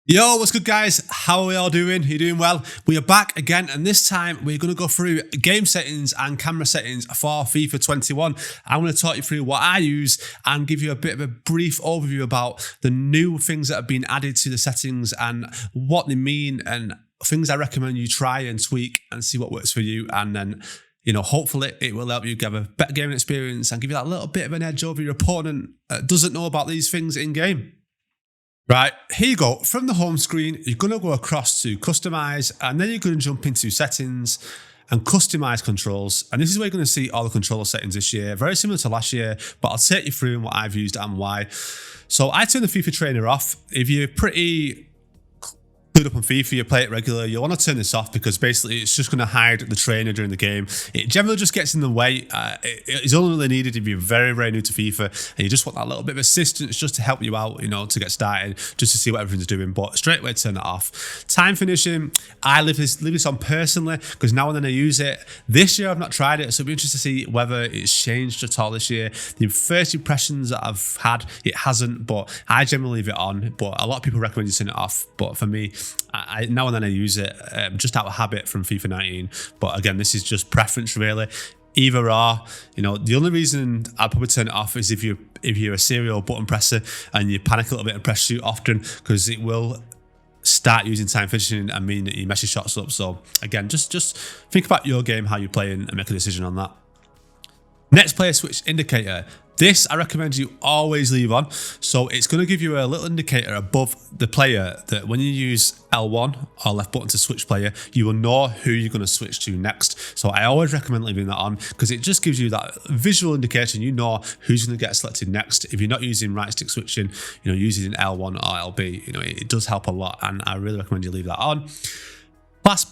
Yo, what's good, guys? How are we all doing? You doing well? We are back again, and this time we're going to go through game settings and camera settings for FIFA 21. I'm going to talk you through what I use and give you a bit of a brief overview about the new things that have been added to the settings and what they mean and things I recommend you try and tweak and see what works for you. And then, hopefully it will help you get a better gaming experience and give you that little bit of an edge over your opponent that doesn't know about these things in game. Right, here you go. From the home screen, you're going to go across to customize, and then you're going to jump into settings and customize controls. And this is where you're going to see all the controller settings this year. Very similar to last year, but I'll take you through what I've used and why. So I turn the FIFA trainer off. If you're pretty clued up on FIFA, you play it regular, you want to turn this off because basically it's just going to hide the trainer during the game. It generally just gets in the way. It's only really needed if you're very, very new to FIFA and you just want that little bit of assistance just to help you out, to get started, just to see what everything's doing. But straight away, turn it off. Time finishing, I leave this on personally because now and then I use it. This year I've not tried it, so it'll be interesting to see whether it's changed at all this year. The first impressions that I've had, it hasn't, but I generally leave it on. But a lot of people recommend you turn it off. But for me, I now and then I use it just out of habit from FIFA 19. But again, this is just preference really. Either or, the only reason I'd probably turn it off is if you're a serial button presser and you panic a little bit and press shoot often, because it will start using time finishing and mean that you mess your shots up. So again, just think about your game, how you're playing, and make a decision on that. Next player switch indicator. This I recommend you always leave on. So it's going to give you a little indicator above the player that when you use L1 or left button to switch player, you will know who you're going to switch to next. So I always recommend leaving that on because it just gives you that visual indication. You know who's going to get selected next. If you're not using right stick switching, using L1 or LB, it does help a lot, and I really recommend you leave that on. Last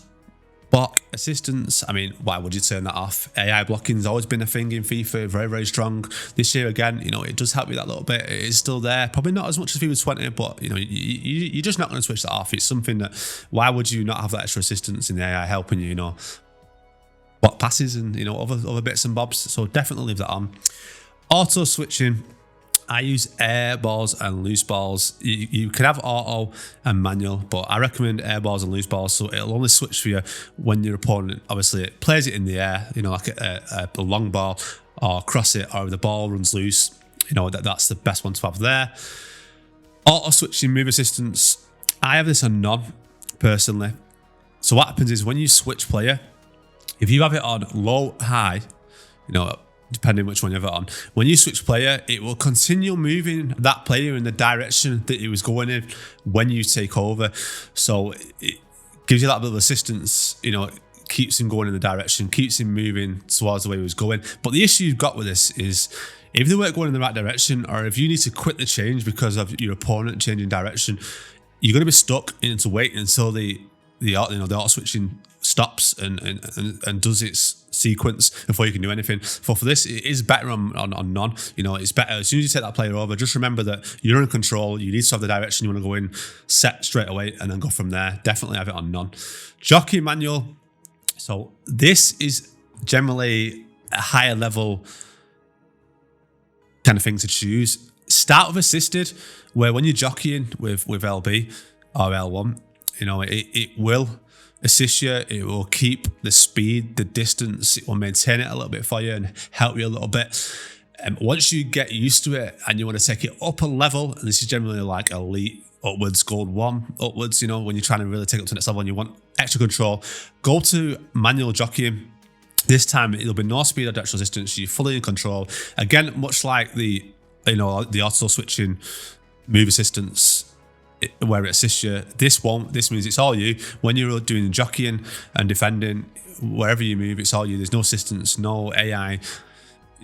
block assistance, why would you turn that off? AI blocking's always been a thing in FIFA, very, very strong. This year again, it does help you that little bit. It is still there, probably not as much as FIFA 20, but you're just not going to switch that off. It's something that, why would you not have that extra assistance in the AI helping you, block passes and other bits and bobs? So definitely leave that on. Auto switching, I use air balls and loose balls. You can have auto and manual, but I recommend air balls and loose balls, so it'll only switch for you when your opponent obviously plays it in the air, like a long ball, or cross it, or if the ball runs loose. That's the best one to have there. Auto switching move assistance, I have this on none personally. So what happens is when you switch player, if you have it on low, high, depending which one you have it on, when you switch player, it will continue moving that player in the direction that he was going in when you take over. So it gives you that bit of assistance, keeps him going in the direction, keeps him moving towards the way he was going. But the issue you've got with this is if they weren't going in the right direction, or if you need to quit the change because of your opponent changing direction, you're going to be stuck into waiting until the auto switching stops and does its sequence before you can do anything. For this, it is better on none. It's better as soon as you take that player over. Just remember that you're in control. You need to have the direction you want to go in, set straight away, and then go from there. Definitely have it on none. Jockey manual. So this is generally a higher level kind of thing to choose. Start with assisted, where when you're jockeying with LB or L1, it will assist you. It will keep the speed, the distance. It will maintain it a little bit for you and help you a little bit. And once you get used to it and you want to take it up a level, and this is generally like elite upwards, gold 1 upwards, when you're trying to really take it up to the next level and you want extra control, go to manual jockeying. This time it'll be no speed or directional distance. You're fully in control. Again, much like the auto switching move assistance, where it assists you, this won't. This means it's all you. When you're doing jockeying and defending, wherever you move, it's all you. There's no assistance, no AI,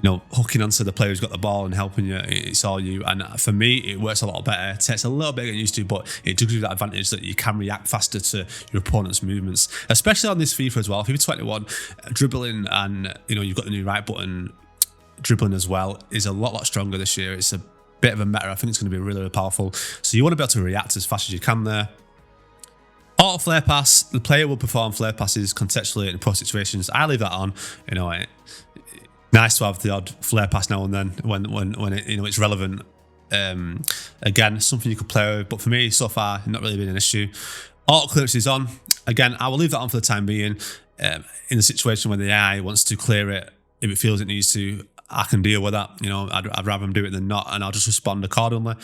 hooking onto the player who's got the ball and helping you. It's all you. And for me, it works a lot better. It takes a little bit getting used to, but it does give you that advantage that you can react faster to your opponent's movements, especially on this FIFA as well. FIFA 21, dribbling and, you've got the new right button dribbling as well is a lot stronger this year. It's a bit of a meta. I think it's going to be really, really powerful. So you want to be able to react as fast as you can there. Auto flare pass. The player will perform flare passes contextually in pro situations. I leave that on. Nice to have the odd flare pass now and then when it, it's relevant. Again, something you could play with, but for me, so far, not really been an issue. Auto clearance is on. Again, I will leave that on for the time being. In the situation where the AI wants to clear it, if it feels it needs to, I can deal with that. You know, I'd rather them do it than not, and I'll just respond accordingly.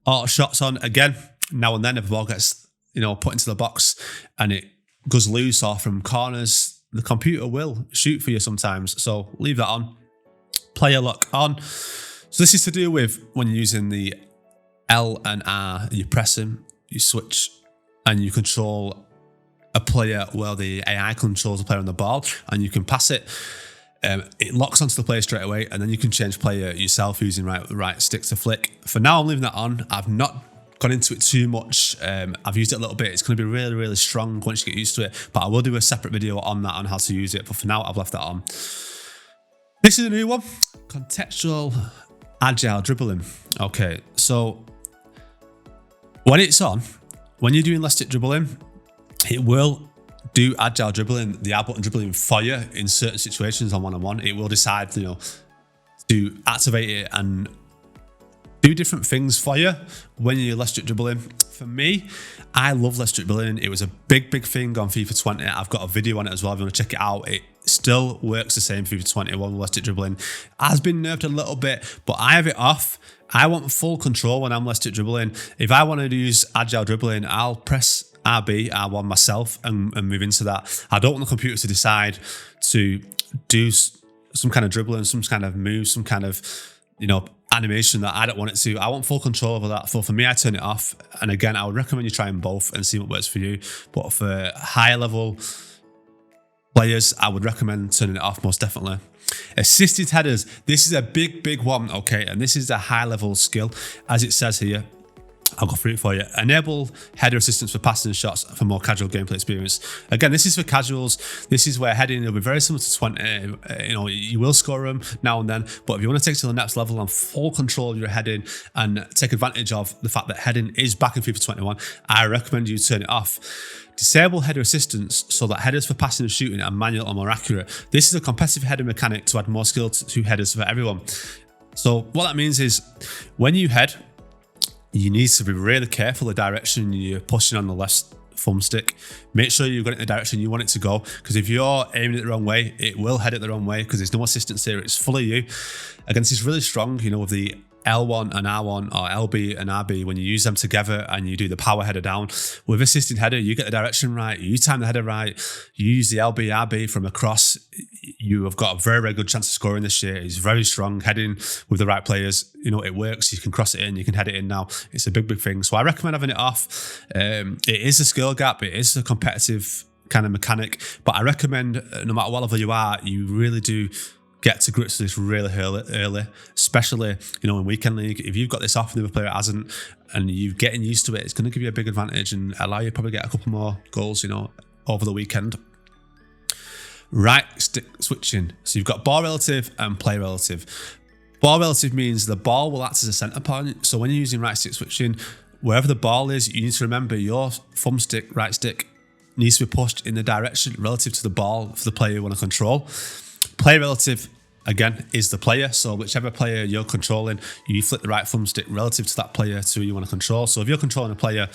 Auto shots on again. Now and then, if a ball gets, you know, put into the box and it goes loose or from corners, the computer will shoot for you sometimes. So leave that on. Player lock on. So this is to do with when you're using the L and R, you press them, you switch, and you control a player while the AI controls the player on the ball, and you can pass it. It locks onto the player straight away, and then you can change player yourself using right stick to flick. For now, I'm leaving that on. I've not gone into it too much. I've used it a little bit. It's going to be really, really strong once you get used to it, but I will do a separate video on that, on how to use it. But for now, I've left that on. This is a new one, contextual agile dribbling. Okay, so when it's on, when you're doing left stick dribbling, it will do agile dribbling, the R button dribbling for you in certain situations on one-on-one. It will decide, you know, to activate it and do different things for you when you're left stick dribbling. For me, I love left stick dribbling. It was a big thing on FIFA 20. I've got a video on it as well if you want to check it out. It still works the same FIFA 21 left stick dribbling. Has been nerfed a little bit, but I have it off. I want full control when I'm left stick dribbling. If I want to use agile dribbling, I'll press RB, R1 myself and move into that. I don't want the computer to decide to do some kind of dribbling, some kind of move, some kind of, you know, animation that I don't want it to. I want full control over that. For me, I turn it off. And again, I would recommend you try them both and see what works for you. But for higher level players, I would recommend turning it off most definitely. Assisted headers. This is a big one, okay? And this is a high level skill, as it says here. I'll go through it for you. Enable header assistance for passing shots for more casual gameplay experience. Again, this is for casuals. This is where heading will be very similar to 20. You know, you will score them now and then, but if you want to take it to the next level and full control of your heading and take advantage of the fact that heading is back in FIFA 21, I recommend you turn it off. Disable header assistance so that headers for passing and shooting are manual or more accurate. This is a competitive header mechanic to add more skill to headers for everyone. So what that means is when you head, you need to be really careful the direction you're pushing on the left thumbstick. Make sure you've got it in the direction you want it to go, because if you're aiming it the wrong way, it will head it the wrong way because there's no assistance here. It's fully you. Again, this is really strong, you know, with the L1 and R1 or LB and RB, when you use them together and you do the power header down. With assisted header, you get the direction right, you time the header right, you use the LB, RB from across, you have got a very good chance of scoring this year. It's very strong heading with the right players. You know, it works. You can cross it in, you can head it in now. It's a big thing. So I recommend having it off. It is a skill gap. It is a competitive kind of mechanic, but I recommend no matter what level you are, you really do get to grips with this really early, especially, you know, in weekend league. If you've got this off and the other player hasn't, and you're getting used to it, it's going to give you a big advantage and allow you to probably get a couple more goals, you know, over the weekend. Right stick switching. So you've got ball relative and play relative. Ball relative means the ball will act as a center point. So when you're using right stick switching, wherever the ball is, you need to remember your thumbstick, right stick, needs to be pushed in the direction relative to the ball for the player you want to control. Play relative, again, is the player. So whichever player you're controlling, you flip the right thumbstick relative to that player to who you want to control. So if you're controlling a player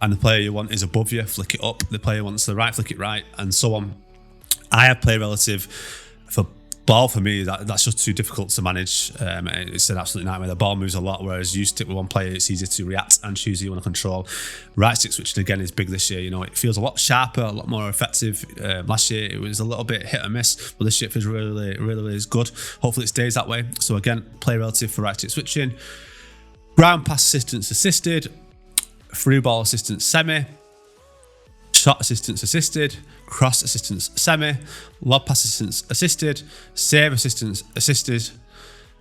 and the player you want is above you, flick it up. The player wants the right, flick it right, and so on. I have play relative. For ball, for me, that's just too difficult to manage. It's an absolute nightmare. The ball moves a lot, whereas you stick with one player, it's easier to react and choose who you want to control. Right stick switching, again, is big this year. You know, it feels a lot sharper, a lot more effective. Last year, it was a little bit hit or miss, but this year it feels really good. Hopefully it stays that way. So again, play relative for right stick switching. Ground pass assistance assisted. Through ball assistance semi. Shot assistance assisted, cross assistance semi, lob pass assistance assisted, save assistance assisted,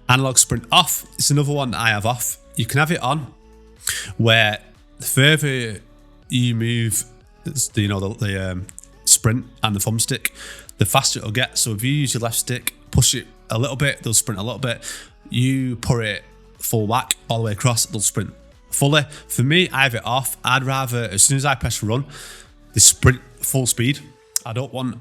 analog sprint off. It's another one that I have off. You can have it on where the further you move, the sprint and the thumbstick, the faster it'll get. So if you use your left stick, push it a little bit, they'll sprint a little bit. You put it full whack all the way across, they'll sprint fully. For me, I have it off. I'd rather, as soon as I press run, they sprint full speed. I don't want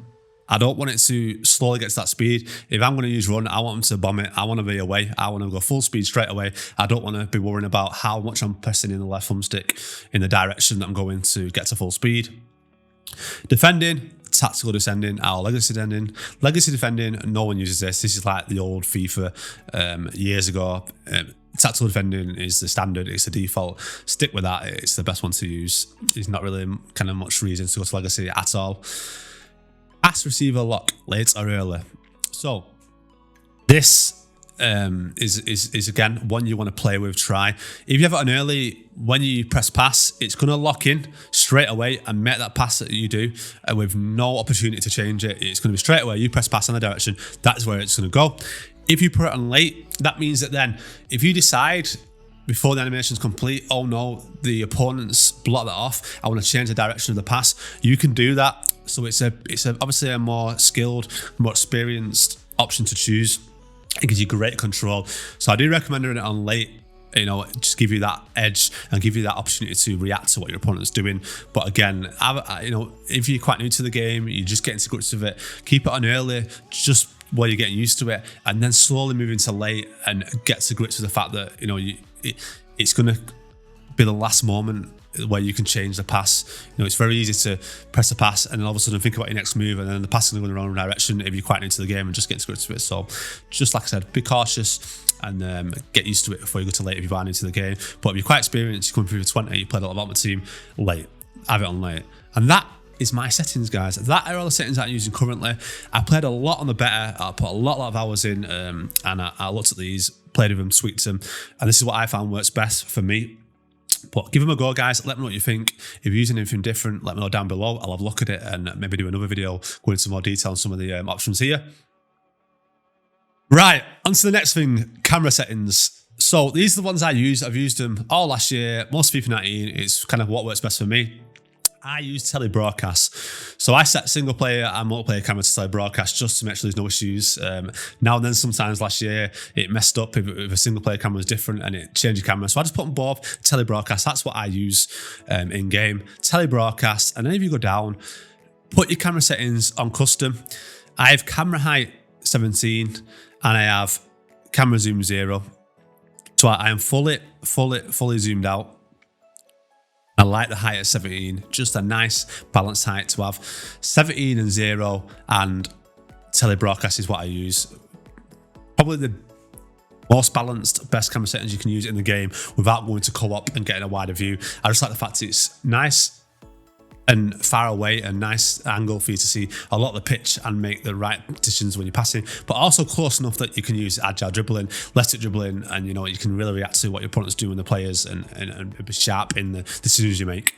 I don't want it to slowly get to that speed. If I'm going to use run, I want them to bomb it. I want to be away. I want to go full speed straight away. I don't want to be worrying about how much I'm pressing in the left thumbstick in the direction that I'm going to get to full speed. Defending, tactical descending, our legacy defending. Legacy defending, no one uses this. This is like the old FIFA years ago. Tactical defending is the standard, it's the default. Stick with that, it's the best one to use. There's not really kind of much reason to go to legacy at all. Pass receiver lock, late or early. So this is again one you want to play with, try. If you have it on early, when you press pass, it's going to lock in straight away and make that pass that you do with no opportunity to change it. It's going to be straight away, you press pass in the direction, that's where it's going to go. If you put it on late, that means that then if you decide before the animation is complete, oh no, the opponent's blocked that off, I want to change the direction of the pass, you can do that. So it's obviously a more skilled, more experienced option to choose. It gives you great control. So I do recommend doing it on late, you know, just give you that edge and give you that opportunity to react to what your opponent's doing. But again, you know, if you're quite new to the game, you're just getting to grips with it, keep it on early, just while you're getting used to it, and then slowly move into late and get to grips with the fact that, you know, it's going to be the last moment where you can change the pass. You know, it's very easy to press a pass and then all of a sudden think about your next move, and then the pass is going to go in the wrong direction if you're quite new to the game and just getting to grips with it. So just like I said, be cautious and get used to it before you go to late if you're new to the game. But if you're quite experienced, you come through 20, you played a lot about my team, late, have it on late. And that is my settings, guys. That are all the settings that I'm using currently. I played a lot on the beta. I put a lot of hours in, and I looked at these, played with them, tweaked them, and this is what I found works best for me. But give them a go, guys. Let me know what you think. If you're using anything different, let me know down below. I'll have a look at it and maybe do another video going into more detail on some of the options here. Right, on to the next thing, camera settings. So these are the ones I use. I've used them all last year, most FIFA 19. It's kind of what works best for me. I use telebroadcast. So I set single player and multiplayer camera to telebroadcast just to make sure there's no issues. Now and then, sometimes last year, it messed up if a single player camera was different and it changed the camera. So I just put them both, telebroadcast. That's what I use in game. Telebroadcast. And then if you go down, put your camera settings on custom. I have camera height 17 and I have camera zoom 0. So I am fully zoomed out. I like the height at 17, just a nice balanced height to have. 17 and 0 and telebroadcast is what I use. Probably the most balanced, best camera settings you can use in the game without going to co-op and getting a wider view. I just like the fact it's nice and far away, a nice angle for you to see a lot of the pitch and make the right decisions when you're passing, but also close enough that you can use agile dribbling, elastic dribbling, and you know, you can really react to what your opponent's doing, the players, and be sharp in the decisions you make.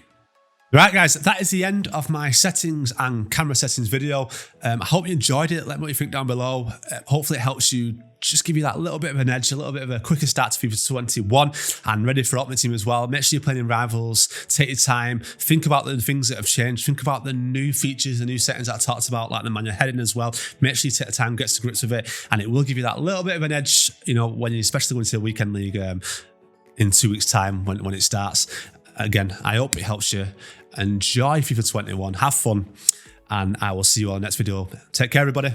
Right, guys, that is the end of my settings and camera settings video. I hope you enjoyed it. Let me know what you think down below. Hopefully it helps you just give you that little bit of an edge, a little bit of a quicker start to FIFA 21 and ready for Ultimate Team as well. Make sure you're playing in rivals, take your time, think about the things that have changed, think about the new features, the new settings that I talked about, like the manual heading as well. Make sure you take the time, get to grips with it, and it will give you that little bit of an edge, you know, when you especially go into the weekend league in 2 weeks' time when it starts. Again, I hope it helps you. Enjoy FIFA 21, have fun, and I will see you on the next video. Take care, everybody.